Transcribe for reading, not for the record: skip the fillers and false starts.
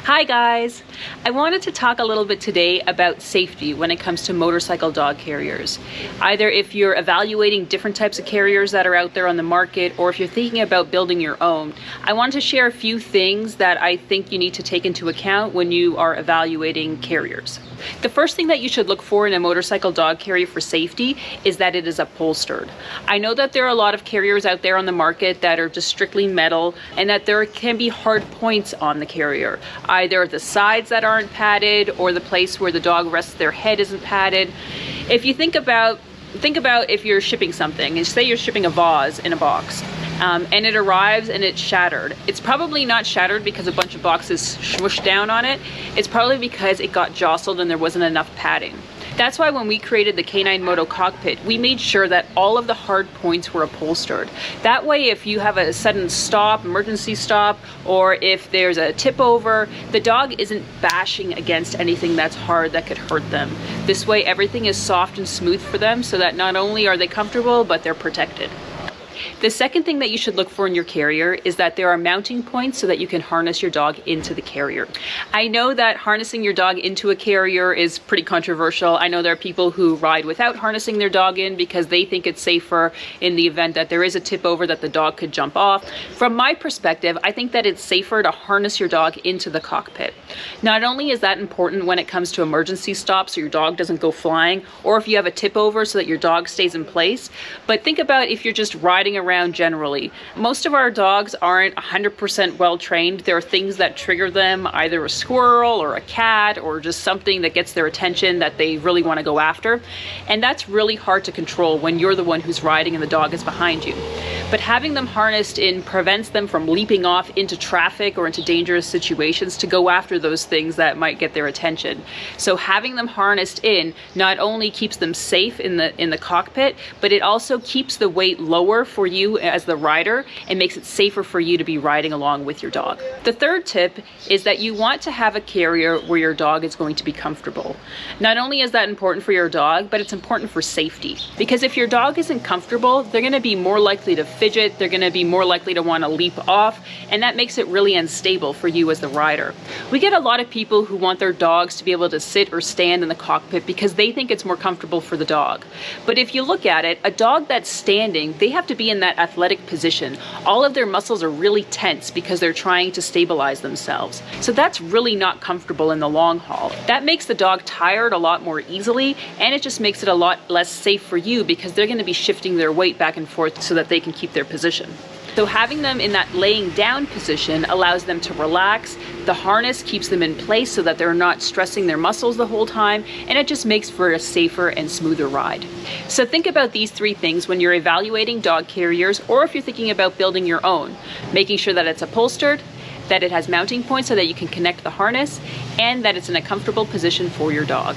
Hi guys! I wanted to talk a little bit today about safety when it comes to motorcycle dog carriers. Either if you're evaluating different types of carriers that are out there on the market, or if you're thinking about building your own, I wanted to share a few things that I think you need to take into account when you are evaluating carriers. The first thing that you should look for in a motorcycle dog carrier for safety is that it is upholstered. I know that there are a lot of carriers out there on the market that are just strictly metal, and that there can be hard points on the carrier. Either the sides that aren't padded or the place where the dog rests their head isn't padded. If you think about if you're shipping something, and say you're shipping a vase in a box, and it arrives and it's shattered. It's probably not shattered because a bunch of boxes swooshed down on it. It's probably because it got jostled and there wasn't enough padding. That's why when we created the K9 Moto cockpit, we made sure that all of the hard points were upholstered. That way, if you have a sudden stop, emergency stop, or if there's a tip over, the dog isn't bashing against anything that's hard that could hurt them. This way, everything is soft and smooth for them so that not only are they comfortable, but they're protected. The second thing that you should look for in your carrier is that there are mounting points so that you can harness your dog into the carrier. I know that harnessing your dog into a carrier is pretty controversial. I know there are people who ride without harnessing their dog in because they think it's safer in the event that there is a tip over that the dog could jump off. From my perspective, I think that it's safer to harness your dog into the cockpit. Not only is that important when it comes to emergency stops so your dog doesn't go flying, or if you have a tip over so that your dog stays in place, but think about if you're just riding around generally. Most of our dogs aren't 100% well trained. There are things that trigger them, either a squirrel or a cat or just something that gets their attention that they really want to go after. And that's really hard to control when you're the one who's riding and the dog is behind you. But having them harnessed in prevents them from leaping off into traffic or into dangerous situations to go after those things that might get their attention. So having them harnessed in not only keeps them safe in the cockpit, but it also keeps the weight lower for you as the rider and makes it safer for you to be riding along with your dog. The third tip is that you want to have a carrier where your dog is going to be comfortable. Not only is that important for your dog, but it's important for safety. Because if your dog isn't comfortable, they're going to be more likely to fidget, they're going to be more likely to want to leap off, and that makes it really unstable for you as the rider. We get a lot of people who want their dogs to be able to sit or stand in the cockpit because they think it's more comfortable for the dog. But if you look at it, a dog that's standing, they have to be in that athletic position. All of their muscles are really tense because they're trying to stabilize themselves. So that's really not comfortable in the long haul. That makes the dog tired a lot more easily, and it just makes it a lot less safe for you because they're going to be shifting their weight back and forth so that they can keep their position. So having them in that laying down position allows them to relax. The harness keeps them in place so that they're not stressing their muscles the whole time, and it just makes for a safer and smoother ride. So think about these three things when you're evaluating dog carriers, or if you're thinking about building your own. Making sure that it's upholstered, that it has mounting points so that you can connect the harness, and that it's in a comfortable position for your dog.